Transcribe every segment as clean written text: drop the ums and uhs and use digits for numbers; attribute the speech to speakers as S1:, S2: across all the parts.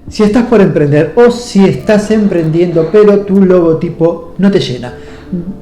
S1: Si estás por emprender o si estás emprendiendo pero tu logotipo no te llena.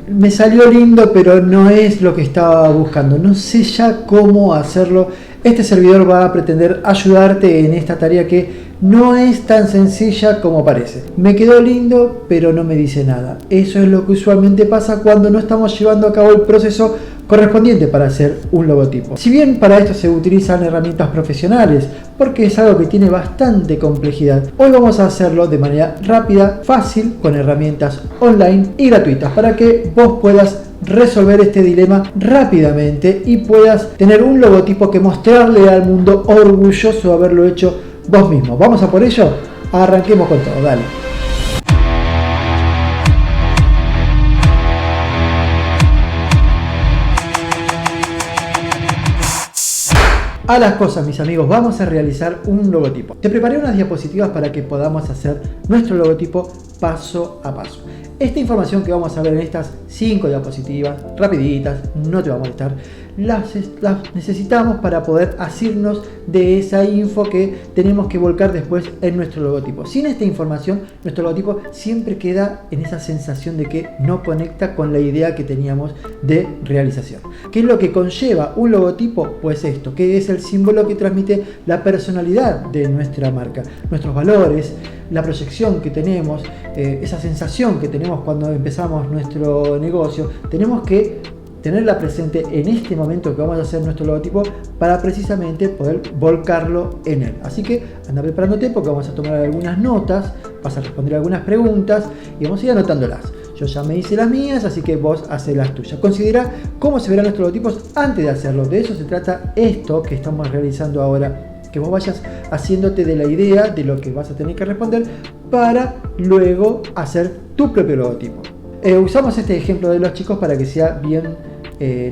S1: Me salió lindo pero no es lo que estaba buscando. No sé ya cómo hacerlo. Este servidor va a pretender ayudarte en esta tarea que no es tan sencilla como parece. Me quedó lindo pero no me dice nada. Eso es lo que usualmente pasa cuando no estamos llevando a cabo el proceso correspondiente para hacer un logotipo. Si bien para esto se utilizan herramientas profesionales, porque es algo que tiene bastante complejidad, hoy vamos a hacerlo de manera rápida, fácil, con herramientas online y gratuitas para que vos puedas resolver este dilema rápidamente y puedas tener un logotipo que mostrarle al mundo orgulloso de haberlo hecho vos mismo. ¿Vamos a por ello? Arranquemos con todo, dale. A las cosas, mis amigos, vamos a realizar un logotipo. Te preparé unas diapositivas para que podamos hacer nuestro logotipo paso a paso. Esta información que vamos a ver en estas 5 diapositivas, rapiditas, no te va a molestar, las necesitamos para poder asirnos de esa info que tenemos que volcar después en nuestro logotipo. Sin esta información, nuestro logotipo siempre queda en esa sensación de que no conecta con la idea que teníamos de realización. ¿Qué es lo que conlleva un logotipo? Pues esto, que es el símbolo que transmite la personalidad de nuestra marca, nuestros valores, la proyección que tenemos, esa sensación que tenemos cuando empezamos nuestro negocio. Tenemos que tenerla presente en este momento que vamos a hacer nuestro logotipo para precisamente poder volcarlo en él. Así que anda preparándote porque vamos a tomar algunas notas, vas a responder algunas preguntas y vamos a ir anotándolas. Yo ya me hice las mías, así que vos haces las tuyas. Considera cómo se verán nuestros logotipos antes de hacerlo. De eso se trata esto que estamos realizando ahora. Que vos vayas haciéndote de la idea de lo que vas a tener que responder para luego hacer tu propio logotipo. Usamos este ejemplo de los chicos para que sea bien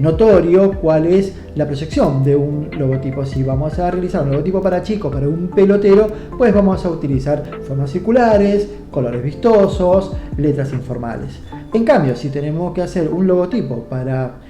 S1: notorio cuál es la proyección de un logotipo. Si vamos a realizar un logotipo para chicos, para un pelotero, pues vamos a utilizar formas circulares, colores vistosos, letras informales. En cambio, si tenemos que hacer un logotipo para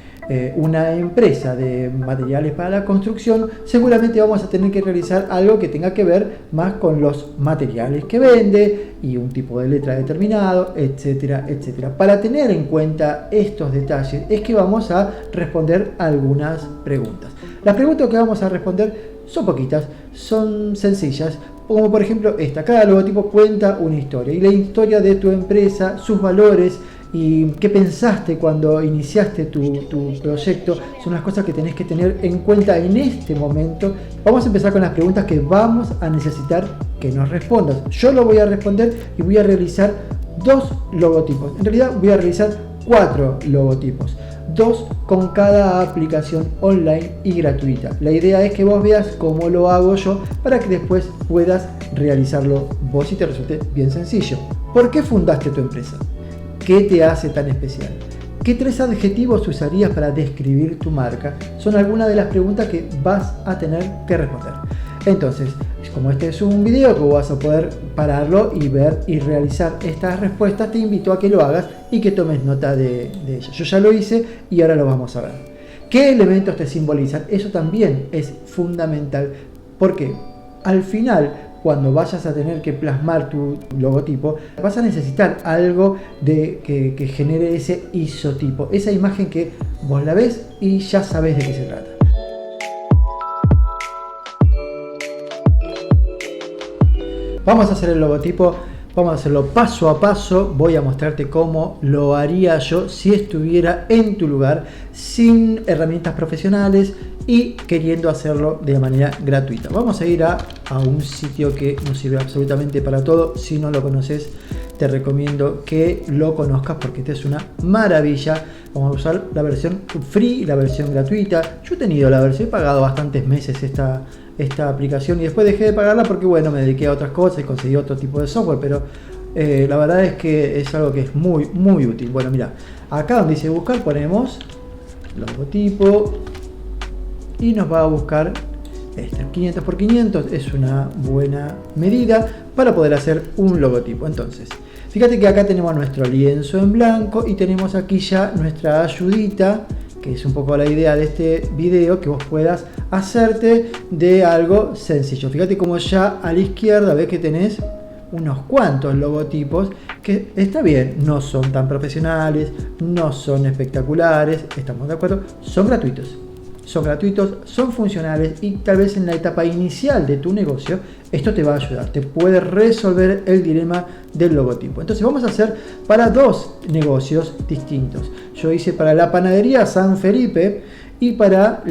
S1: una empresa de materiales para la construcción, seguramente vamos a tener que realizar algo que tenga que ver más con los materiales que vende y un tipo de letra determinado, etcétera, etcétera. Para tener en cuenta estos detalles es que vamos a responder algunas preguntas. Las preguntas que vamos a responder son poquitas, son sencillas, como por ejemplo esta. Cada logotipo cuenta una historia y la historia de tu empresa, sus valores y qué pensaste cuando iniciaste tu proyecto son las cosas que tenés que tener en cuenta en este momento. Vamos a empezar con las preguntas que vamos a necesitar que nos respondas. Yo lo voy a responder y voy a realizar 2 logotipos. En realidad voy a realizar 4 logotipos. 2 con cada aplicación online y gratuita. La idea es que vos veas cómo lo hago yo para que después puedas realizarlo vos y te resulte bien sencillo. ¿Por qué fundaste tu empresa? ¿Qué te hace tan especial? ¿Qué 3 adjetivos usarías para describir tu marca? Son algunas de las preguntas que vas a tener que responder. Entonces, como este es un video que vas a poder pararlo y ver y realizar estas respuestas, te invito a que lo hagas y que tomes nota de ellas. Yo ya lo hice y ahora lo vamos a ver. ¿Qué elementos te simbolizan? Eso también es fundamental porque al final, cuando vayas a tener que plasmar tu logotipo, vas a necesitar algo que genere ese isotipo, esa imagen que vos la ves y ya sabes de qué se trata. Vamos a hacer el logotipo, vamos a hacerlo paso a paso. Voy a mostrarte cómo lo haría yo si estuviera en tu lugar, sin herramientas profesionales y queriendo hacerlo de manera gratuita. Vamos a ir a un sitio que nos sirve absolutamente para todo. Si no lo conoces, te recomiendo que lo conozcas porque esta es una maravilla. Vamos a usar la versión free y la versión gratuita. Yo he tenido la versión, he pagado bastantes meses esta aplicación y después dejé de pagarla porque bueno, me dediqué a otras cosas y conseguí otro tipo de software, pero la verdad es que es algo que es muy muy útil. Bueno, mira, acá donde dice buscar ponemos logotipo y nos va a buscar este 500 por 500. Es una buena medida para poder hacer un logotipo. Entonces, fíjate que acá tenemos nuestro lienzo en blanco y tenemos aquí ya nuestra ayudita que es un poco la idea de este video, que vos puedas hacerte de algo sencillo. Fíjate como ya a la izquierda ves que tenés unos cuantos logotipos que está bien, no son tan profesionales, no son espectaculares, estamos de acuerdo, son gratuitos. Son gratuitos, son funcionales y tal vez en la etapa inicial de tu negocio esto te va a ayudar, te puede resolver el dilema del logotipo. Entonces vamos a hacer para dos negocios distintos. Yo hice para la panadería San Felipe y para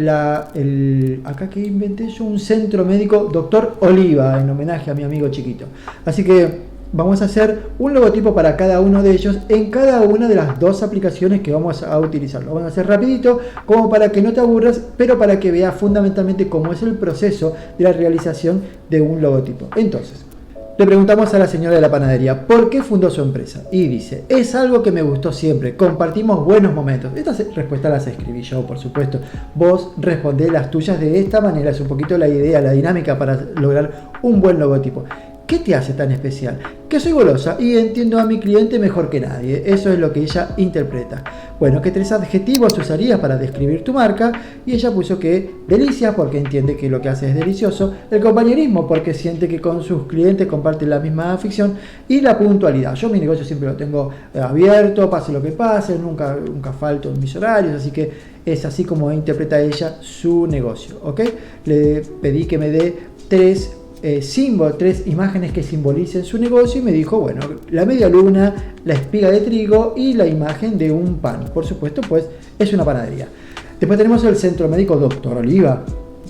S1: acá que inventé yo, un centro médico Dr. Oliva, en homenaje a mi amigo chiquito. Así que vamos a hacer un logotipo para cada uno de ellos en cada una de las dos aplicaciones que vamos a utilizar. Lo vamos a hacer rapidito, como para que no te aburras, pero para que veas fundamentalmente cómo es el proceso de la realización de un logotipo. Entonces, le preguntamos a la señora de la panadería por qué fundó su empresa y dice: es algo que me gustó siempre, compartimos buenos momentos. Estas respuestas las escribí yo, por supuesto. Vos respondés las tuyas de esta manera, es un poquito la idea, la dinámica para lograr un buen logotipo. ¿Qué te hace tan especial? Que soy golosa y entiendo a mi cliente mejor que nadie. Eso es lo que ella interpreta. Bueno, ¿qué 3 adjetivos usarías para describir tu marca? Y ella puso que delicia, porque entiende que lo que hace es delicioso. El compañerismo, porque siente que con sus clientes comparte la misma afición. Y la puntualidad. Yo mi negocio siempre lo tengo abierto, pase lo que pase, nunca falto en mis horarios. Así que es así como interpreta ella su negocio. ¿Ok? Le pedí que me dé 3 imágenes que simbolicen su negocio y me dijo, bueno, la media luna, la espiga de trigo y la imagen de un pan. Por supuesto, pues es una panadería. Después tenemos el centro médico Dr. Oliva.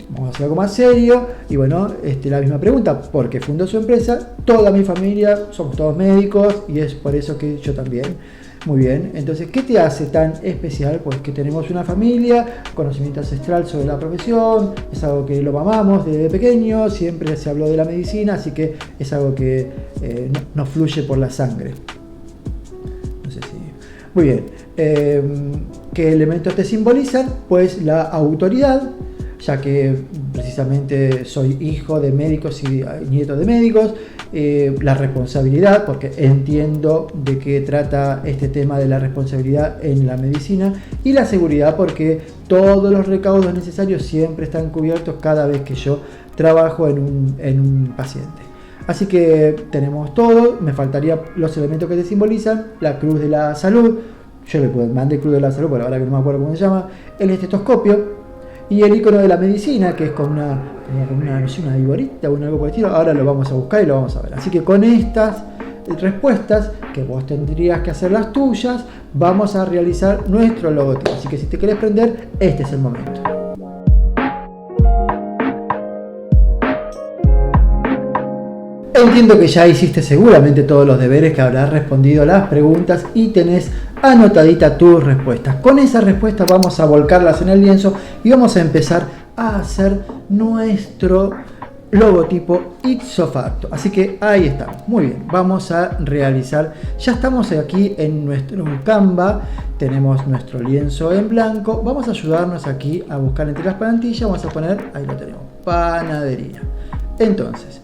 S1: Vamos a hacer algo más serio y bueno, la misma pregunta, ¿por qué fundó su empresa? Toda mi familia, somos todos médicos y es por eso que yo también. Muy bien, entonces, ¿qué te hace tan especial? Pues que tenemos una familia, conocimiento ancestral sobre la profesión, es algo que lo amamos desde pequeño, siempre se habló de la medicina, así que es algo que nos fluye por la sangre. No sé si... Muy bien, ¿qué elementos te simbolizan? Pues la autoridad, ya que precisamente soy hijo de médicos y nieto de médicos. La responsabilidad, porque entiendo de qué trata este tema de la responsabilidad en la medicina, y la seguridad, porque todos los recaudos necesarios siempre están cubiertos cada vez que yo trabajo en un paciente. Así que tenemos todo, me faltarían los elementos que te simbolizan: la cruz de la salud, yo le mandé cruz de la salud, pero la verdad que no me acuerdo cómo se llama, el estetoscopio, y el icono de la medicina, que es con una viborita o algo por el estilo. Ahora lo vamos a buscar y lo vamos a ver. Así que con estas respuestas, que vos tendrías que hacer las tuyas, vamos a realizar nuestro logotipo. Así que si te querés prender, este es el momento. Entiendo que ya hiciste seguramente todos los deberes, que habrás respondido las preguntas y tenés anotadita tus respuestas. Con esas respuestas vamos a volcarlas en el lienzo y vamos a empezar a hacer nuestro logotipo ipso facto. Así que ahí estamos. Muy bien, vamos a realizar. Ya estamos aquí en nuestro Canva. Tenemos nuestro lienzo en blanco. Vamos a ayudarnos aquí a buscar entre las plantillas. Vamos a poner, ahí lo tenemos, panadería. Entonces,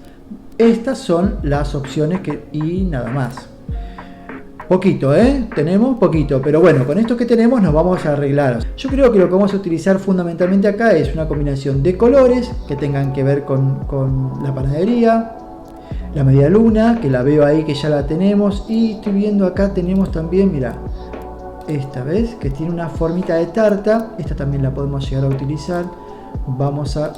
S1: estas son las opciones y nada más. Poquito, tenemos poquito, pero bueno, con esto que tenemos nos vamos a arreglar. Yo creo que lo que vamos a utilizar fundamentalmente acá es una combinación de colores que tengan que ver con la panadería, la media luna, que la veo ahí que ya la tenemos, y estoy viendo acá tenemos también, mira, esta vez que tiene una formita de tarta, esta también la podemos llegar a utilizar.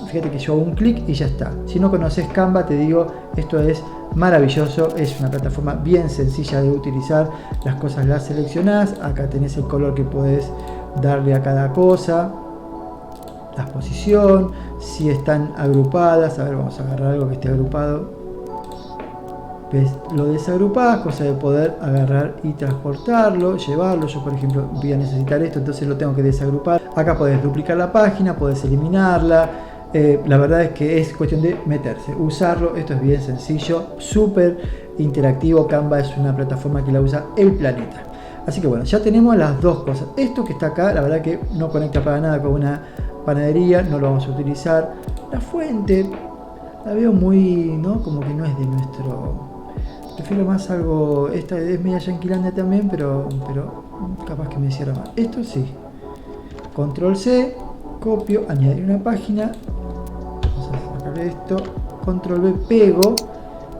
S1: Fíjate que yo hago un clic y ya está. Si no conoces Canva, te digo, esto es maravilloso, es una plataforma bien sencilla de utilizar. Las cosas las seleccionás, acá tenés el color que puedes darle a cada cosa, la posición, si están agrupadas. A ver, vamos a agarrar algo que esté agrupado. ¿Ves? Lo desagrupás, cosa de poder agarrar y transportarlo, llevarlo. Yo, por ejemplo, voy a necesitar esto, entonces lo tengo que desagrupar. Acá podés duplicar la página, podés eliminarla. La verdad es que es cuestión de meterse, usarlo. Esto es bien sencillo, súper interactivo. Canva es una plataforma que la usa el planeta. Así que bueno, ya tenemos las dos cosas. Esto que está acá, la verdad que no conecta para nada con una panadería, no lo vamos a utilizar. La fuente, la veo muy, ¿no? Como que no es de nuestro... Prefiero más algo, esta es media yanquilandia también, pero capaz que me cierra más. Esto sí, Control C, copio, añadir una página, vamos a sacar esto, Control B, pego,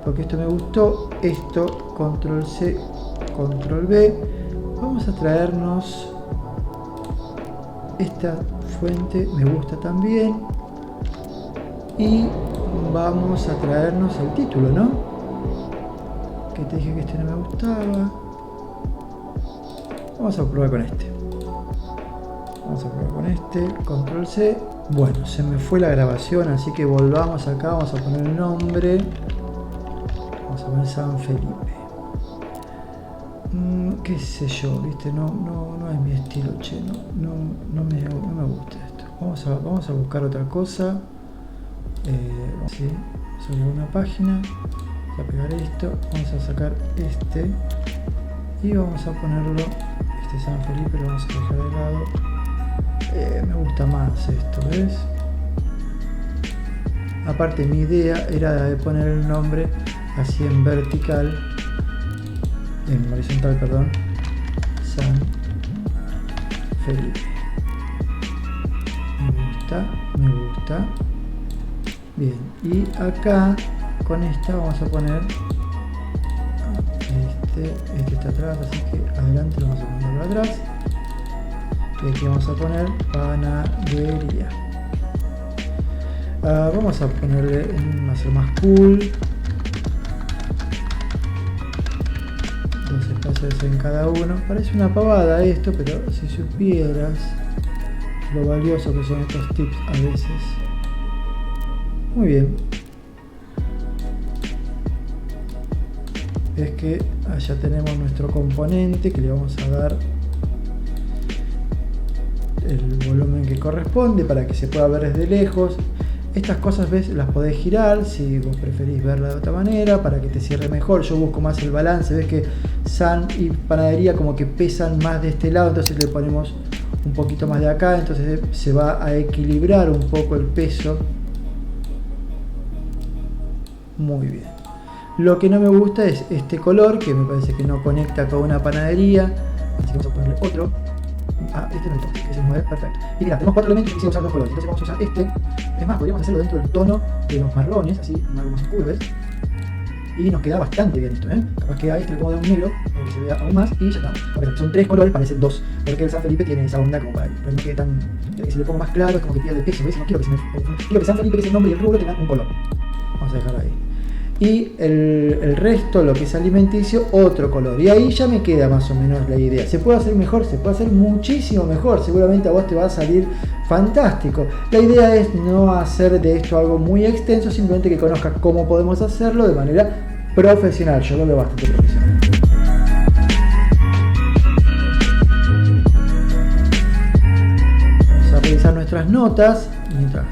S1: porque esto me gustó, esto, Control C, Control B, vamos a traernos esta fuente, me gusta también, y vamos a traernos el título, ¿no? Que te dije que este no me gustaba. Vamos a probar con este. Vamos a probar con este, Control C. Bueno, se me fue la grabación, así que volvamos acá, vamos a poner el nombre. Vamos a poner San Felipe. Qué sé yo, viste, no es mi estilo, che, no me gusta esto. Vamos a buscar otra cosa. Sí, sobre una página, vamos a pegar esto, vamos a sacar este y vamos a ponerlo, este San Felipe lo vamos a dejar de lado. Me gusta más esto, ¿ves? Aparte mi idea era de poner el nombre así en vertical, en horizontal, perdón, San Felipe. Me gusta. Bien, y acá con esta vamos a poner este está atrás, así que adelante lo vamos a poner para atrás. Y aquí vamos a poner panadería. Vamos a ponerle un hacer más cool. 2 espacios en cada uno. Parece una pavada esto, pero si supieras lo valioso que son estos tips a veces. Muy bien. Es que allá tenemos nuestro componente que le vamos a dar el volumen que corresponde para que se pueda ver desde lejos. Estas cosas, ves, las podés girar si vos preferís verla de otra manera para que te cierre mejor. Yo busco más el balance, ves que San y panadería como que pesan más de este lado, entonces le ponemos un poquito más de acá, entonces se va a equilibrar un poco el peso. Muy bien. Lo que no me gusta es este color, que me parece que no conecta con una panadería, así que vamos a ponerle otro. Este no es el ese es 9, perfecto. Y mira, tenemos 4 elementos y quisiera usar 2 colores, entonces vamos a usar este. Es más, podríamos hacerlo dentro del tono de los marrones, así, algo más oscuro, ¿ves? Y nos queda bastante bien esto, Capaz que a este le podemos dar un negro, para que se vea aún más, y ya está. Porque son 3 colores, parecen 2, porque el San Felipe tiene esa onda como para que no quede tan... Si le pongo más claro, es como que pierde peso, ¿ves? No quiero que quiero que San Felipe, que es el nombre y el rubro, tengan un color. Vamos a dejarlo ahí. Y el resto, lo que es alimenticio, otro color. Y ahí ya me queda más o menos la idea. ¿Se puede hacer mejor? Se puede hacer muchísimo mejor. Seguramente a vos te va a salir fantástico. La idea es no hacer de esto algo muy extenso, simplemente que conozcas cómo podemos hacerlo de manera profesional. Yo lo veo bastante profesional. Vamos a revisar nuestras notas mientras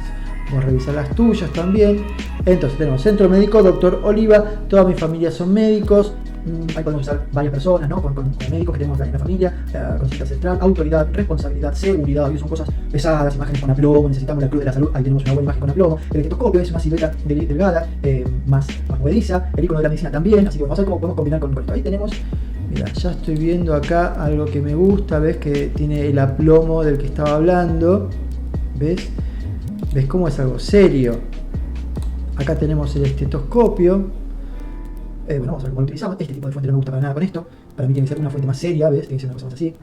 S1: vamos a revisar las tuyas también. Entonces tenemos Centro Médico Dr. Oliva, toda mi familia son médicos, ahí podemos usar varias personas, ¿no? Con médicos que tenemos en la familia, consulta central, autoridad, responsabilidad, seguridad, son cosas pesadas, imágenes con aplomo, necesitamos la Cruz de la Salud, ahí tenemos una buena imagen con aplomo, el estetoscopio es una silueta delgada, más movediza, el icono de la medicina también, así que vamos a ver cómo podemos combinar con esto. Ahí tenemos, mira, ya estoy viendo acá algo que me gusta, ves que tiene el aplomo del que estaba hablando, ¿ves? ¿Ves cómo es algo serio? Acá tenemos el estetoscopio. Bueno, vamos a ver cómo lo utilizamos. Este tipo de fuente no me gusta para nada con esto. Para mí tiene que ser una fuente más seria, ¿ves? Tiene que ser una cosa más así.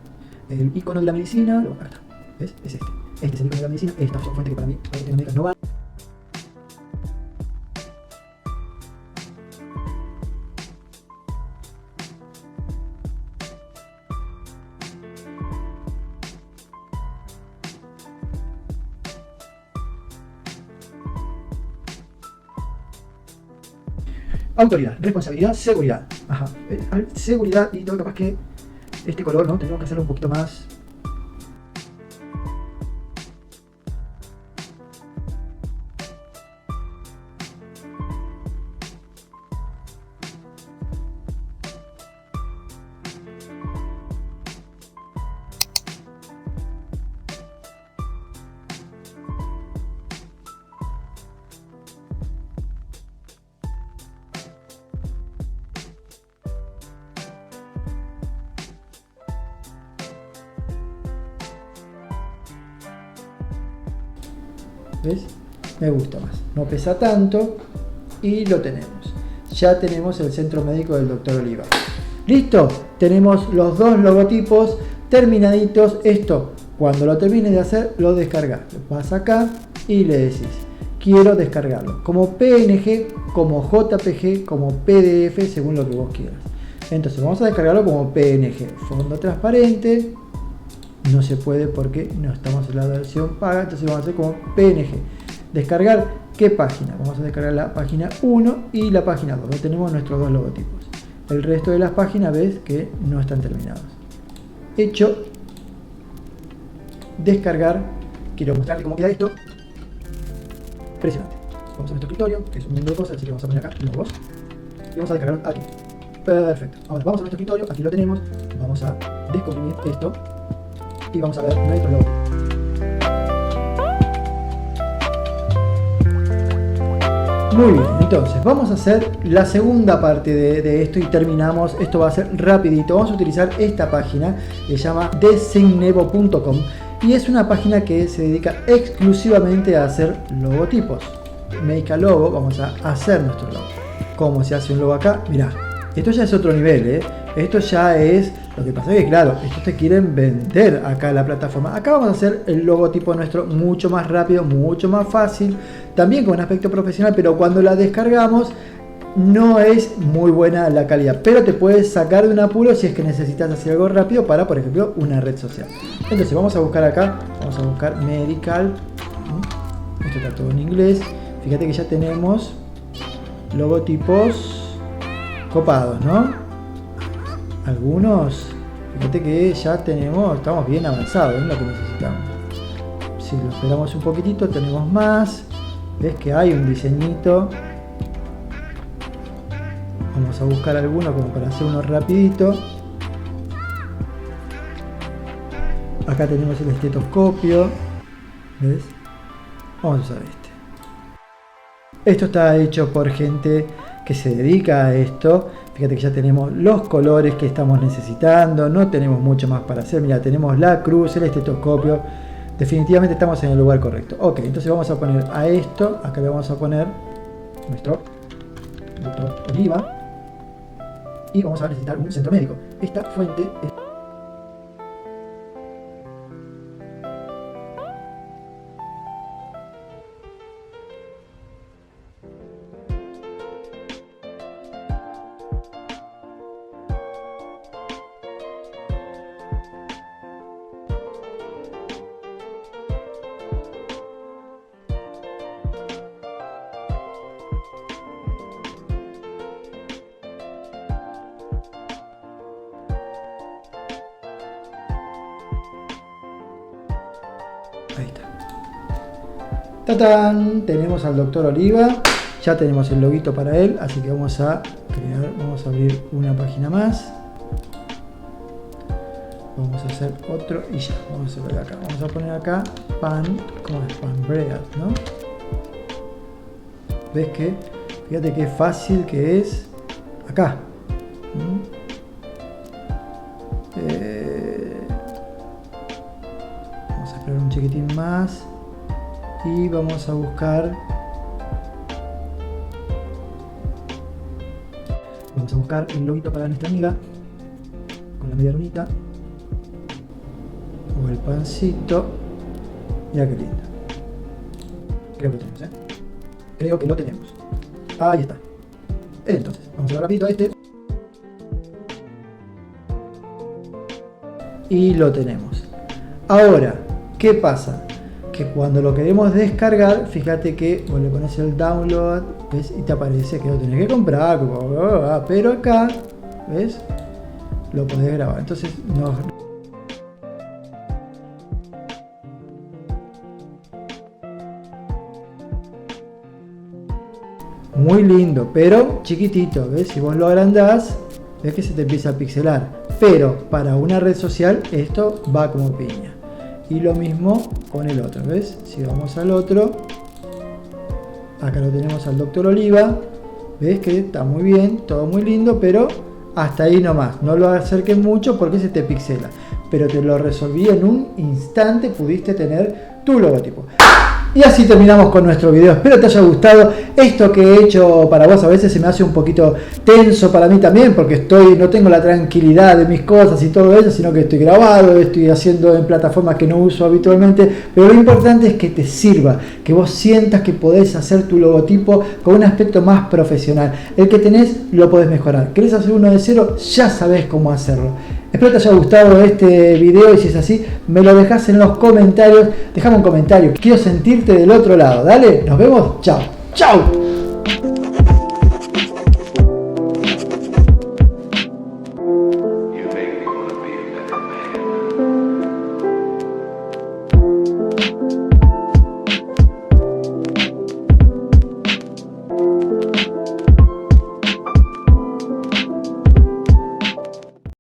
S1: El icono de la medicina, acá está. ¿Ves? Es este. Este es el icono de la medicina. Esta es una fuente que para mí, para que médicas no van. Autoridad, responsabilidad, seguridad. Ajá. Seguridad y todo, capaz que este color, ¿no? Tendríamos que hacerlo un poquito más. ¿ves? Me gusta más, no pesa tanto y lo tenemos. Ya tenemos el centro médico del Dr. Oliva. ¿Listo? Tenemos los dos logotipos terminaditos. Esto, cuando lo termines de hacer, lo descargas. Vas acá y le decís, quiero descargarlo. Como PNG, como JPG, como PDF, según lo que vos quieras. Entonces vamos a descargarlo como PNG. Fondo transparente. No se puede porque no estamos en la versión paga. Entonces vamos a hacer como PNG. Descargar, ¿qué página? Vamos a descargar la página 1 y la página 2. Donde tenemos nuestros dos logotipos. El resto de las páginas ves que no están terminados. Hecho. Descargar. Quiero mostrarles cómo queda esto. Impresionante. Vamos a nuestro escritorio, que es un mundo de cosas, así que vamos a poner acá logos. Y vamos a descargar aquí. Perfecto. Ahora vamos a nuestro escritorio, aquí lo tenemos. Vamos a descomprimir esto. Y vamos a ver nuestro logo. Muy bien, entonces vamos a hacer la segunda parte de esto y terminamos. Esto va a ser rapidito. Vamos a utilizar esta página que se llama designevo.com y es una página que se dedica exclusivamente a hacer logotipos. Make a logo, vamos a hacer nuestro logo. ¿Cómo se hace un logo acá? Mirá, esto ya es otro nivel, ¿eh? Esto ya es, lo que pasa es que claro, esto te quieren vender acá en la plataforma. Acá vamos a hacer el logotipo nuestro mucho más rápido, mucho más fácil, también con un aspecto profesional, pero cuando la descargamos no es muy buena la calidad, pero te puedes sacar de un apuro si es que necesitas hacer algo rápido para, por ejemplo, una red social. Entonces vamos a buscar acá, vamos a buscar medical, esto está todo en inglés. Fíjate que ya tenemos logotipos copados, ¿no? Algunos, fíjate que ya tenemos, estamos bien avanzados en lo que necesitamos. Si lo esperamos un poquitito, tenemos más. Ves que hay un diseñito. Vamos a buscar alguno como para hacer uno rapidito. Acá tenemos el estetoscopio. ¿Ves? Vamos a usar este. Esto está hecho por gente que se dedica a esto. Fíjate que ya tenemos los colores que estamos necesitando, no tenemos mucho más para hacer. Mira, tenemos la cruz, el estetoscopio. Definitivamente estamos en el lugar correcto. Ok, entonces vamos a poner a esto, acá le vamos a poner nuestro Dr. Oliva y vamos a necesitar un centro médico. Esta fuente es... Ahí está. ¡Tatán! Tenemos al Dr. Oliva. Ya tenemos el loguito para él. Así que vamos a crear, vamos a abrir una página más. Vamos a hacer otro y ya. Vamos a hacerlo de acá. Vamos a poner acá pan. ¿Cómo es? Pan bread, ¿no? ¿Ves que? Fíjate qué fácil que es. Acá. Vamos a esperar un chiquitín más. Y vamos a buscar. Vamos a buscar el loguito para nuestra amiga. Con la media lunita. O el pancito. Mira qué lindo. Creo que lo tenemos, ¿eh? Creo que lo tenemos. Ahí está. Entonces, vamos a ver rapidito a este. Y lo tenemos. Ahora, ¿qué pasa? Que cuando lo queremos descargar, fíjate que vos le pones el download, ¿ves? Y te aparece que lo tenés que comprar, pero acá, ¿ves? Lo podés grabar. Entonces, no. Muy lindo, pero chiquitito, ¿ves? Si vos lo agrandás, ves que se te empieza a pixelar. Pero para una red social esto va como piña. Y lo mismo con el otro, ¿ves? Si vamos al otro, acá lo tenemos al Dr. Oliva. ¿Ves que está muy bien, todo muy lindo, pero hasta ahí nomás? No lo acerques mucho porque se te pixela. Pero te lo resolví en un instante, pudiste tener tu logotipo. Y así terminamos con nuestro video. Espero te haya gustado. Esto que he hecho para vos a veces se me hace un poquito tenso para mí también, porque no tengo la tranquilidad de mis cosas y todo eso, sino que estoy grabado, estoy haciendo en plataformas que no uso habitualmente. Pero lo importante es que te sirva, que vos sientas que podés hacer tu logotipo con un aspecto más profesional. El que tenés lo podés mejorar. ¿Querés hacer uno de cero? Ya sabés cómo hacerlo. Espero te haya gustado este video y si es así, me lo dejás en los comentarios. Dejame un comentario. Quiero sentirte del otro lado. Dale, nos vemos. Chao. Chao.